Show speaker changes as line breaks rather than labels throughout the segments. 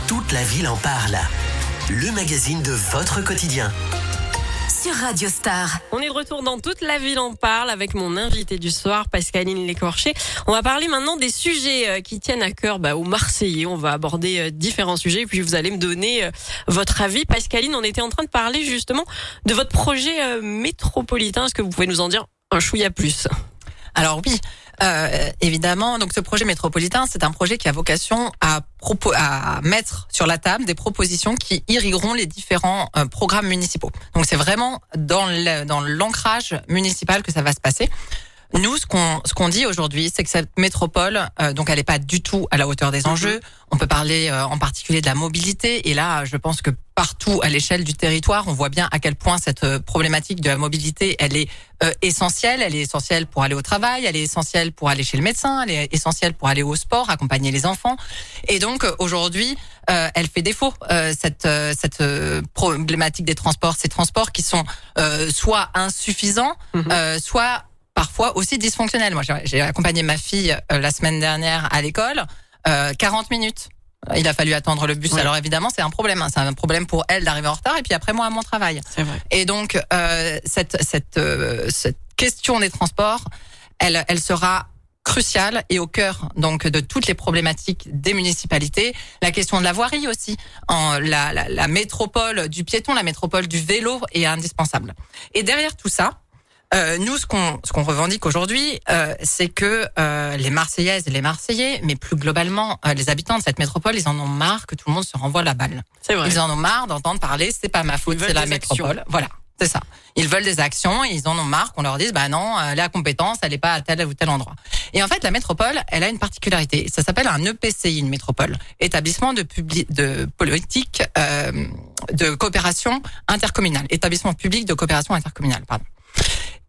Toute la ville en parle. Le magazine de votre quotidien.
Sur Radio Star.
On est de retour dans Toute la ville en parle avec mon invité du soir, Pascaline Lécorché. On va parler maintenant des sujets qui tiennent à cœur aux Marseillais. On va aborder différents sujets et puis vous allez me donner votre avis. Pascaline, on était en train de parler justement de votre projet métropolitain. Est-ce que vous pouvez nous en dire un chouïa plus ?
Alors oui, évidemment. Donc ce projet métropolitain, c'est un projet qui a vocation à mettre sur la table des propositions qui irrigueront les différents programmes municipaux. Donc c'est vraiment dans l'ancrage municipal que ça va se passer. Nous, ce qu'on dit aujourd'hui, c'est que cette métropole, donc elle n'est pas du tout à la hauteur des enjeux. On peut parler en particulier de la mobilité. Et là, je pense que partout à l'échelle du territoire, on voit bien à quel point cette problématique de la mobilité, elle est essentielle. Elle est essentielle pour aller au travail, elle est essentielle pour aller chez le médecin, elle est essentielle pour aller au sport, accompagner les enfants. Et donc aujourd'hui, elle fait défaut cette problématique des transports, ces transports qui sont soit insuffisants, soit parfois aussi dysfonctionnels. Moi, j'ai accompagné ma fille la semaine dernière à l'école, 40 minutes. Il a fallu attendre le bus. Ouais. Alors évidemment, c'est un problème. C'est un problème pour elle d'arriver en retard et puis après moi à mon travail.
C'est vrai.
Et donc cette question des transports, elle sera cruciale et au cœur donc de toutes les problématiques des municipalités. La question de la voirie aussi. La métropole du piéton, la métropole du vélo est indispensable. Et derrière tout ça, nous, ce qu'on revendique aujourd'hui, c'est que les Marseillaises et les Marseillais, mais plus globalement les habitants de cette métropole, ils en ont marre que tout le monde se renvoie la balle.
C'est vrai.
Ils en ont marre d'entendre parler, c'est pas ma faute, c'est la métropole.
Actions.
Voilà, c'est ça. Ils veulent des actions et ils en ont marre qu'on leur dise, non, la compétence, elle est pas à tel ou tel endroit. Et en fait, la métropole, elle a une particularité. Ça s'appelle un EPCI, une métropole, établissement de politique de coopération intercommunale, établissement public de coopération intercommunale, pardon.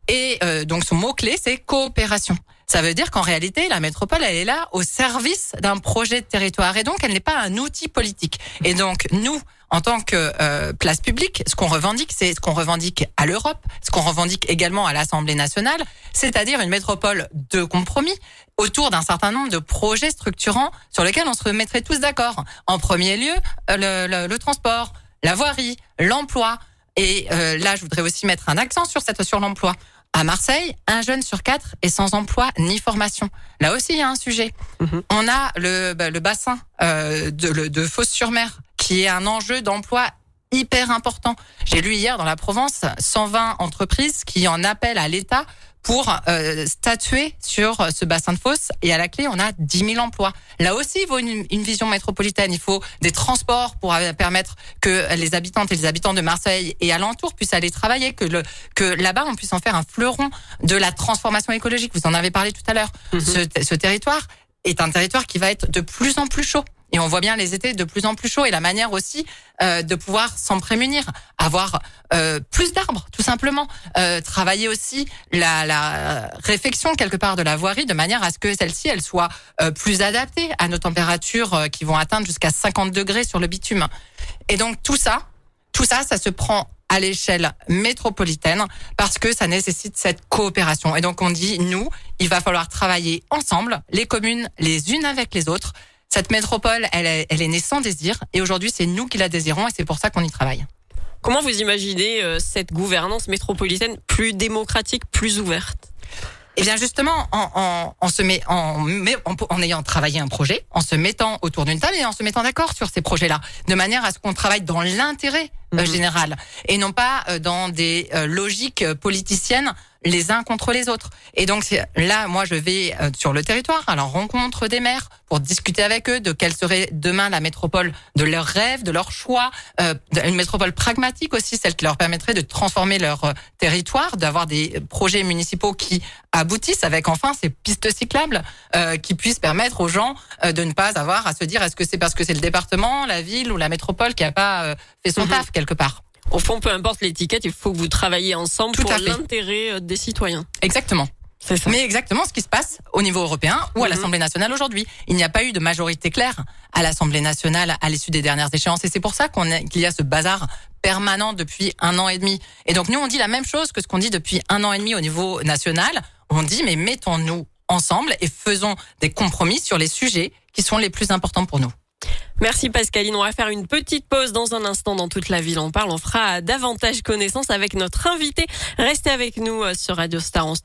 Et donc son mot-clé, c'est coopération. Ça veut dire qu'en réalité, la métropole, elle est là au service d'un projet de territoire. Et donc, elle n'est pas un outil politique. Et donc, nous, en tant que place publique, ce qu'on revendique, c'est ce qu'on revendique à l'Europe, ce qu'on revendique également à l'Assemblée nationale, c'est-à-dire une métropole de compromis autour d'un certain nombre de projets structurants sur lesquels on se remettrait tous d'accord. En premier lieu, le transport, la voirie, l'emploi. Et là, je voudrais aussi mettre un accent sur l'emploi. À Marseille, 1 jeune sur 4 est sans emploi ni formation. Là aussi, il y a un sujet. On a le bassin de Fos-sur-Mer, qui est un enjeu d'emploi hyper important. J'ai lu hier dans la Provence 120 entreprises qui en appellent à l'État pour statuer sur ce bassin de Fos. Et à la clé, on a 10 000 emplois. Là aussi, il faut une vision métropolitaine. Il faut des transports pour permettre que les habitantes et les habitants de Marseille et alentours puissent aller travailler, que là-bas, on puisse en faire un fleuron de la transformation écologique. Vous en avez parlé tout à l'heure. Ce territoire est un territoire qui va être de plus en plus chaud. Et on voit bien les étés de plus en plus chauds et la manière aussi de pouvoir s'en prémunir, avoir plus d'arbres tout simplement, travailler aussi la réfection quelque part de la voirie de manière à ce que celle-ci elle soit plus adaptée à nos températures qui vont atteindre jusqu'à 50 degrés sur le bitume. Et donc tout ça se prend à l'échelle métropolitaine parce que ça nécessite cette coopération. Et donc on dit nous, il va falloir travailler ensemble, les communes les unes avec les autres. Cette métropole, elle est née sans désir et aujourd'hui, c'est nous qui la désirons et c'est pour ça qu'on y travaille.
Comment vous imaginez cette gouvernance métropolitaine plus démocratique, plus ouverte ?
Eh bien justement, en ayant travaillé un projet, en se mettant autour d'une table et en se mettant d'accord sur ces projets-là, de manière à ce qu'on travaille dans l'intérêt général et non pas dans des logiques politiciennes les uns contre les autres. Et donc là, moi, je vais sur le territoire à la rencontre des maires pour discuter avec eux de quelle serait demain la métropole de leurs rêves, de leurs choix, une métropole pragmatique aussi, celle qui leur permettrait de transformer leur territoire, d'avoir des projets municipaux qui aboutissent avec enfin ces pistes cyclables qui puissent permettre aux gens de ne pas avoir à se dire est-ce que c'est parce que c'est le département, la ville ou la métropole qui a pas fait son taf quelque part.
Au fond, peu importe l'étiquette, il faut que vous travailliez ensemble pour l'intérêt des citoyens.
Exactement.
C'est ça.
Mais exactement ce qui se passe au niveau européen ou à l'Assemblée nationale aujourd'hui. Il n'y a pas eu de majorité claire à l'Assemblée nationale à l'issue des dernières échéances. Et c'est pour ça qu'il y a ce bazar permanent depuis 1 an et demi. Et donc nous, on dit la même chose que ce qu'on dit depuis 1 an et demi au niveau national. On dit, mais mettons-nous ensemble et faisons des compromis sur les sujets qui sont les plus importants pour nous.
Merci Pascaline. On va faire une petite pause dans un instant dans Toute la ville en parle. On fera davantage connaissance avec notre invité. Restez avec nous sur Radio Star. On se